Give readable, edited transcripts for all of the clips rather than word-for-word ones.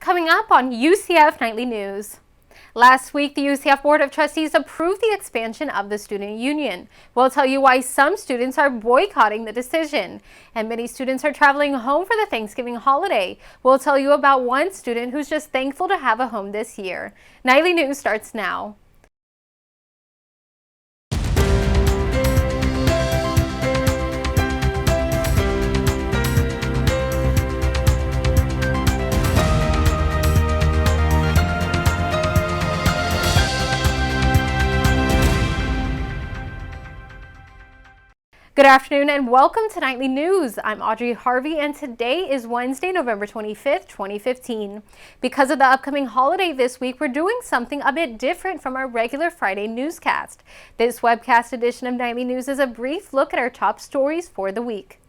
Coming up on UCF Nightly News. Last week, the UCF Board of Trustees approved the expansion of the student union. We'll tell you why some students are boycotting the decision. And many students are traveling home for the Thanksgiving holiday. We'll tell you about one student who's just thankful to have a home this year. Nightly News starts now. Good afternoon and welcome to Nightly News. I'm Audrey Harvey and today is Wednesday, November 25th, 2015. Because of the upcoming holiday this week, we're doing something a bit different from our regular Friday newscast. This webcast edition of Nightly News is a brief look at our top stories for the week.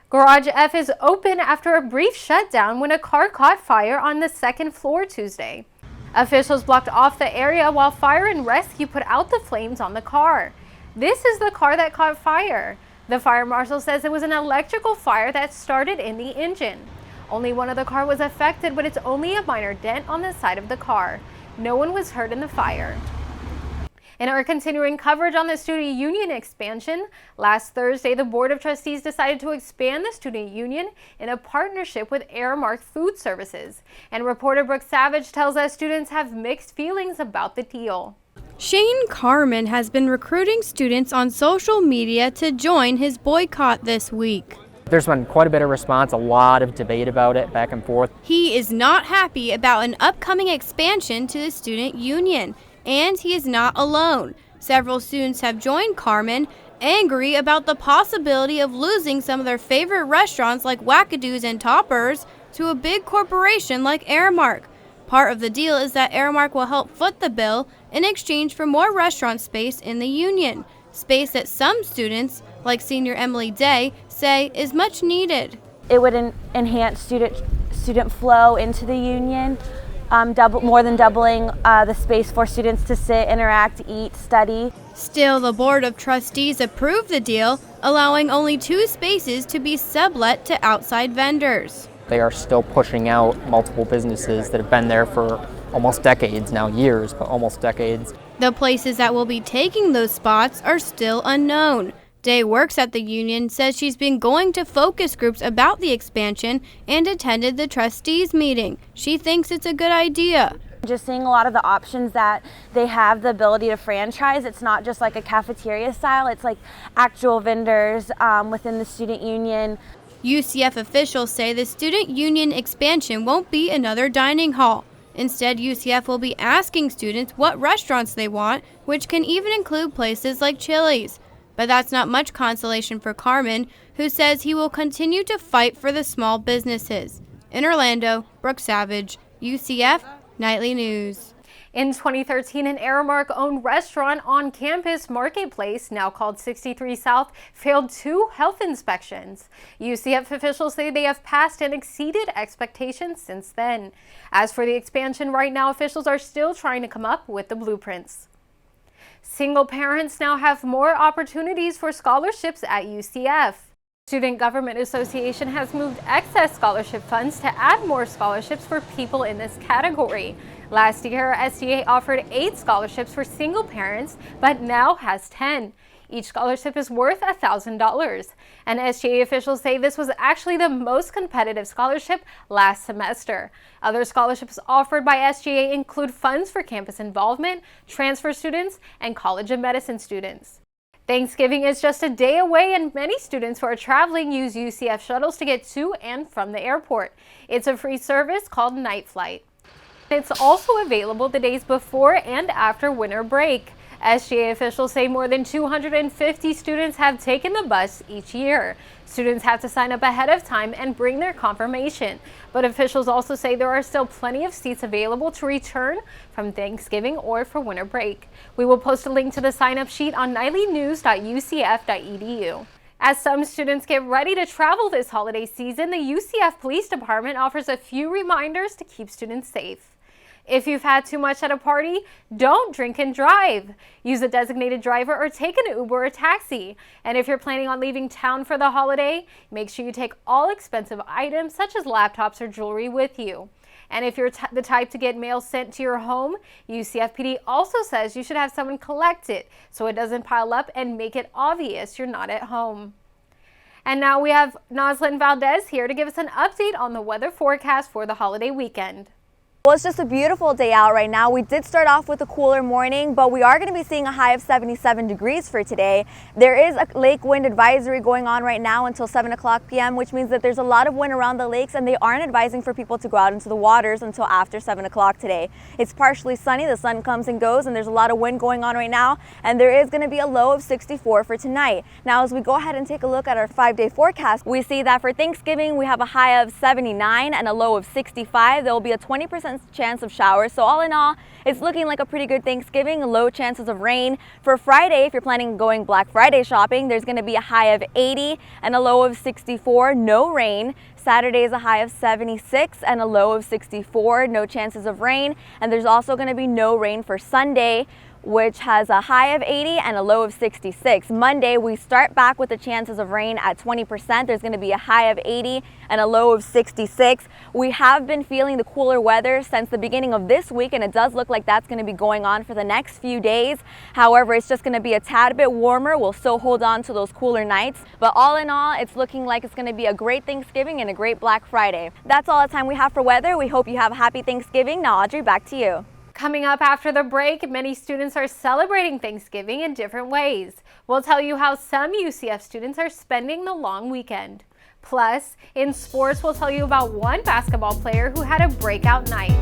Garage F is open after a brief shutdown when a car caught fire on the second floor Tuesday. Officials blocked off the area while fire and rescue put out the flames on the car. This is the car that caught fire. The fire marshal says it was an electrical fire that started in the engine. Only one of the car was affected, but it's only a minor dent on the side of the car. No one was hurt in the fire. In our continuing coverage on the student union expansion, last Thursday, the Board of Trustees decided to expand the student union in a partnership with Aramark Food Services. And reporter Brooke Savage tells us students have mixed feelings about the deal. Shane Carmen has been recruiting students on social media to join his boycott this week. There's been quite a bit of response, a lot of debate about it back and forth. He is not happy about an upcoming expansion to the student union, and he is not alone. Several students have joined Carmen, angry about the possibility of losing some of their favorite restaurants like Wackadoos and Toppers to a big corporation like Aramark. Part of the deal is that Aramark will help foot the bill in exchange for more restaurant space in the union, space that some students, like senior Emily Day, say is much needed. It would enhance student flow into the union, more than doubling the space for students to sit, interact, eat, study. Still, the Board of Trustees approved the deal, allowing only 2 spaces to be sublet to outside vendors. They are still pushing out multiple businesses that have been there for almost decades now, years, but almost decades. The places that will be taking those spots are still unknown. Day works at the union, says she's been going to focus groups about the expansion and attended the trustees meeting. She thinks it's a good idea. Just seeing a lot of the options that they have the ability to franchise. It's not just like a cafeteria style, it's like actual vendors within the student union. UCF officials say the student union expansion won't be another dining hall. Instead, UCF will be asking students what restaurants they want, which can even include places like Chili's. But that's not much consolation for Carmen, who says he will continue to fight for the small businesses. In Orlando, Brooke Savage, UCF Nightly News. In 2013, an Aramark-owned restaurant on campus Marketplace, now called 63 South, failed 2 health inspections. UCF officials say they have passed and exceeded expectations since then. As for the expansion, right now officials are still trying to come up with the blueprints. Single parents now have more opportunities for scholarships at UCF. Student Government Association has moved excess scholarship funds to add more scholarships for people in this category. Last year, SGA offered 8 scholarships for single parents, but now has 10. Each scholarship is worth $1,000. And SGA officials say this was actually the most competitive scholarship last semester. Other scholarships offered by SGA include funds for campus involvement, transfer students, and College of Medicine students. Thanksgiving is just a day away, and many students who are traveling use UCF shuttles to get to and from the airport. It's a free service called Night Flight. It's also available the days before and after winter break. SGA officials say more than 250 students have taken the bus each year. Students have to sign up ahead of time and bring their confirmation. But officials also say there are still plenty of seats available to return from Thanksgiving or for winter break. We will post a link to the sign-up sheet on nightlynews.ucf.edu. As some students get ready to travel this holiday season, the UCF Police Department offers a few reminders to keep students safe. If you've had too much at a party, don't drink and drive. Use a designated driver or take an Uber or taxi. And if you're planning on leaving town for the holiday, make sure you take all expensive items such as laptops or jewelry with you. And if you're the type to get mail sent to your home, UCFPD also says you should have someone collect it so it doesn't pile up and make it obvious you're not at home. And now we have Noslyn Valdez here to give us an update on the weather forecast for the holiday weekend. Well, it's just a beautiful day out right now. We did start off with a cooler morning, but we are going to be seeing a high of 77 degrees for today. There is a lake wind advisory going on right now until 7 o'clock p.m., which means that there's a lot of wind around the lakes, and they aren't advising for people to go out into the waters until after 7 o'clock today. It's partially sunny, the sun comes and goes, and there's a lot of wind going on right now, and there is going to be a low of 64 for tonight. Now, as we go ahead and take a look at our 5-day forecast, we see that for Thanksgiving, we have a high of 79 and a low of 65. There will be a 20% chance of showers. So all in all, it's looking like a pretty good Thanksgiving, low chances of rain. For Friday, if you're planning on going Black Friday shopping, there's going to be a high of 80 and a low of 64, no rain. Saturday is a high of 76 and a low of 64, no chances of rain. And there's also going to be no rain for Sunday, which has a high of 80 and a low of 66. Monday, we start back with the chances of rain at 20%. There's going to be a high of 80 and a low of 66. We have been feeling the cooler weather since the beginning of this week, and it does look like that's going to be going on for the next few days. However, it's just going to be a tad bit warmer. We'll still hold on to those cooler nights. But all in all, it's looking like it's going to be a great Thanksgiving and a great Black Friday. That's all the time we have for weather. We hope you have a happy Thanksgiving. Now, Audrey, back to you. Coming up after the break, many students are celebrating Thanksgiving in different ways. We'll tell you how some UCF students are spending the long weekend. Plus, in sports, we'll tell you about one basketball player who had a breakout night.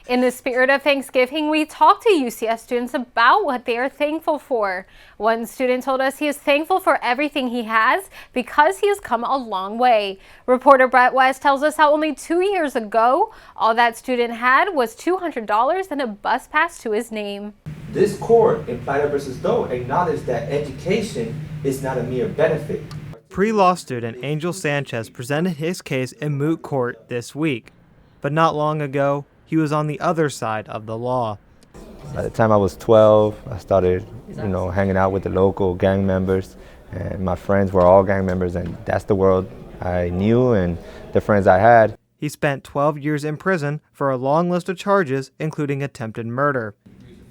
In the spirit of Thanksgiving, we talked to UCF students about what they are thankful for. One student told us he is thankful for everything he has because he has come a long way. Reporter Brett West tells us how only 2 years ago, all that student had was $200 and a bus pass to his name. This court in Plata v. Doe acknowledged that education is not a mere benefit. Pre-law student Angel Sanchez presented his case in moot court this week, but not long ago, he was on the other side of the law. By the time I was 12, I started, hanging out with the local gang members, and my friends were all gang members, and that's the world I knew and the friends I had. He spent 12 years in prison for a long list of charges, including attempted murder.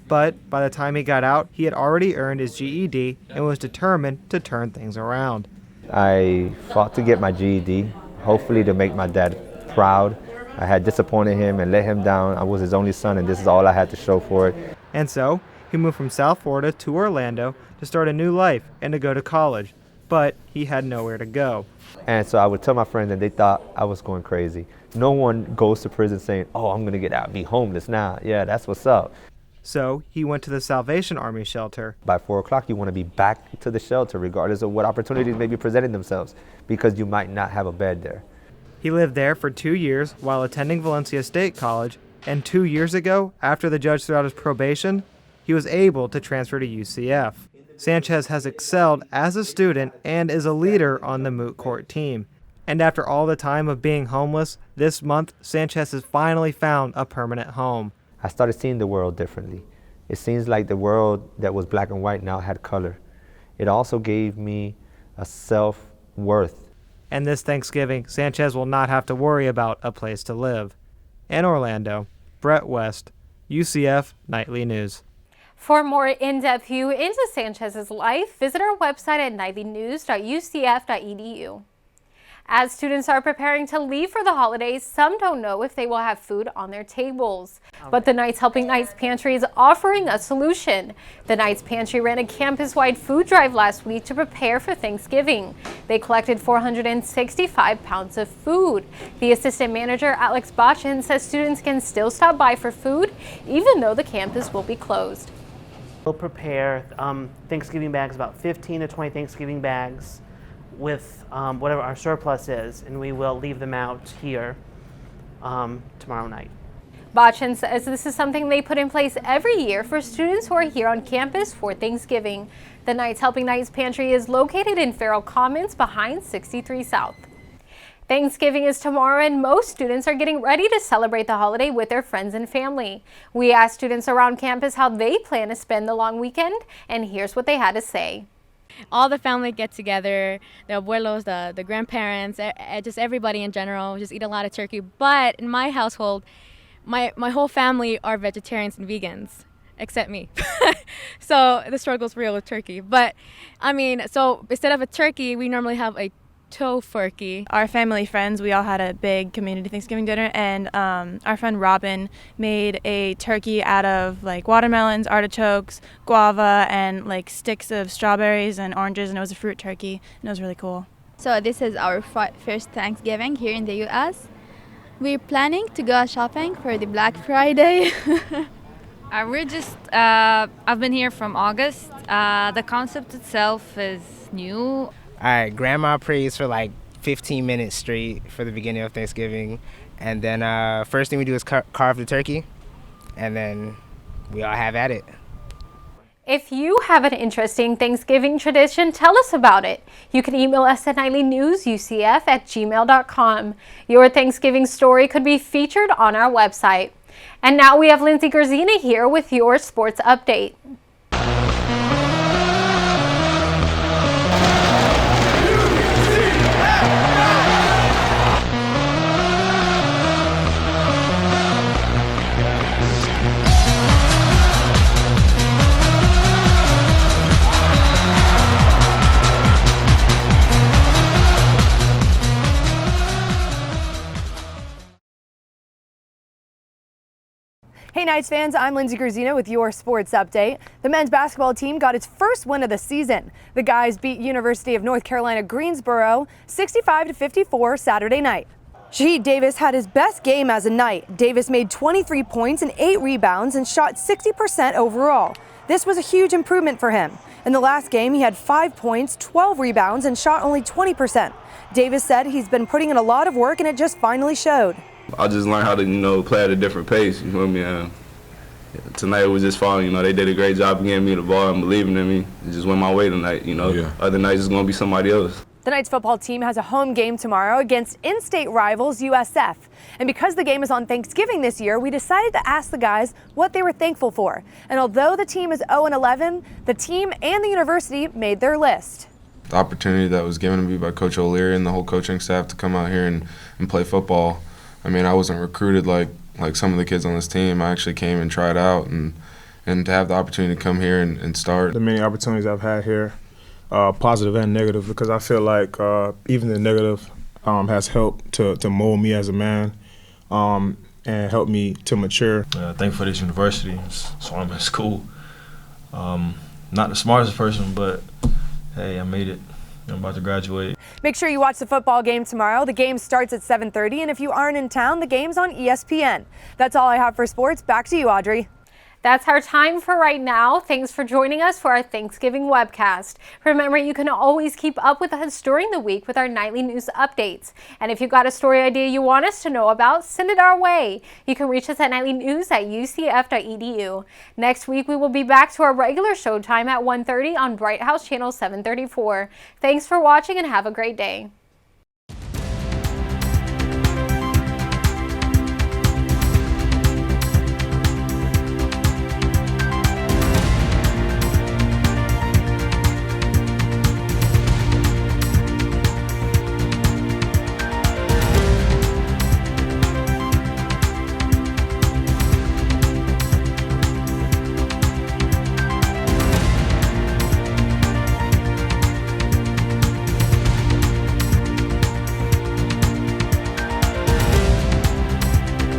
But by the time he got out, he had already earned his GED and was determined to turn things around. I fought to get my GED, hopefully to make my dad proud. I had disappointed him and let him down. I was his only son, and this is all I had to show for it. And so, he moved from South Florida to Orlando to start a new life and to go to college. But he had nowhere to go. And so I would tell my friends, and they thought I was going crazy. No one goes to prison saying, oh, I'm going to get out and be homeless now. Yeah, that's what's up. So he went to the Salvation Army shelter. By 4 o'clock, you want to be back to the shelter, regardless of what opportunities may be presenting themselves, because you might not have a bed there. He lived there for 2 years while attending Valencia State College, and 2 years ago, after the judge threw out his probation, he was able to transfer to UCF. Sanchez has excelled as a student and is a leader on the moot court team. And after all the time of being homeless, this month, Sanchez has finally found a permanent home. I started seeing the world differently. It seems like the world that was black and white now had color. It also gave me a self-worth. And this Thanksgiving, Sanchez will not have to worry about a place to live. In Orlando, Brett West, UCF Nightly News. For more in-depth view into Sanchez's life, visit our website at nightlynews.ucf.edu. As students are preparing to leave for the holidays, some don't know if they will have food on their tables. But the Knights Helping Knights Pantry is offering a solution. The Knights Pantry ran a campus-wide food drive last week to prepare for Thanksgiving. They collected 465 pounds of food. The assistant manager, Alex Bachin, says students can still stop by for food, even though the campus will be closed. We'll prepare Thanksgiving bags, about 15 to 20 Thanksgiving bags with whatever our surplus is, and we will leave them out here tomorrow night. Bachin says this is something they put in place every year for students who are here on campus for Thanksgiving. The Knights Helping Knights Pantry is located in Farrell Commons behind 63 South. Thanksgiving is tomorrow, and most students are getting ready to celebrate the holiday with their friends and family. We asked students around campus how they plan to spend the long weekend, and here's what they had to say. All the family get together, the abuelos, the grandparents, just everybody in general, just eat a lot of turkey. But in my household, my whole family are vegetarians and vegans, except me. So the struggle's real with turkey. But I mean, so instead of a turkey, we normally have a tofurkey. Our family friends, we all had a big community Thanksgiving dinner, and our friend Robin made a turkey out of like watermelons, artichokes, guava, and like sticks of strawberries and oranges, and it was a fruit turkey, and it was really cool. So this is our first Thanksgiving here in the U.S. We're planning to go shopping for the Black Friday. I've been here from August. The concept itself is new. All right, Grandma prays for like 15 minutes straight for the beginning of Thanksgiving. And then first thing we do is carve the turkey, and then we all have at it. If you have an interesting Thanksgiving tradition, tell us about it. You can email us at nightlinewsucf@gmail.com. Your Thanksgiving story could be featured on our website. And now we have Lindsay Gerzina here with your sports update. Hey Knights fans, I'm Lindsay Gerzina with your sports update. The men's basketball team got its first win of the season. The guys beat University of North Carolina Greensboro 65-54 Saturday night. Shaheed Davis had his best game as a Knight. Davis made 23 points and 8 rebounds and shot 60% overall. This was a huge improvement for him. In the last game, he had 5 points, 12 rebounds, and shot only 20%. Davis said he's been putting in a lot of work and it just finally showed. I just learned how to, play at a different pace. You feel me? Tonight was just fun. They did a great job of getting me the ball and believing in me. It just went my way tonight. Other nights it's gonna be somebody else. The Knights football team has a home game tomorrow against in-state rivals USF. And because the game is on Thanksgiving this year, we decided to ask the guys what they were thankful for. And although the team is 0-11, the team and the university made their list. The opportunity that was given to me by Coach O'Leary and the whole coaching staff to come out here and play football. I mean, I wasn't recruited like some of the kids on this team. I actually came and tried out, and to have the opportunity to come here and start. The many opportunities I've had here, positive and negative, because I feel like even the negative has helped to mold me as a man and helped me to mature. Thankful for this university, so I'm in school. Not the smartest person, but hey, I made it. I'm about to graduate. Make sure you watch the football game tomorrow. The game starts at 7:30, and if you aren't in town, the game's on ESPN. That's all I have for sports. Back to you, Audrey. That's our time for right now. Thanks for joining us for our Thanksgiving webcast. Remember, you can always keep up with us during the week with our nightly news updates. And if you've got a story idea you want us to know about, send it our way. You can reach us at nightlynews@ucf.edu. Next week, we will be back to our regular show time at 1:30 on Bright House Channel 734. Thanks for watching and have a great day.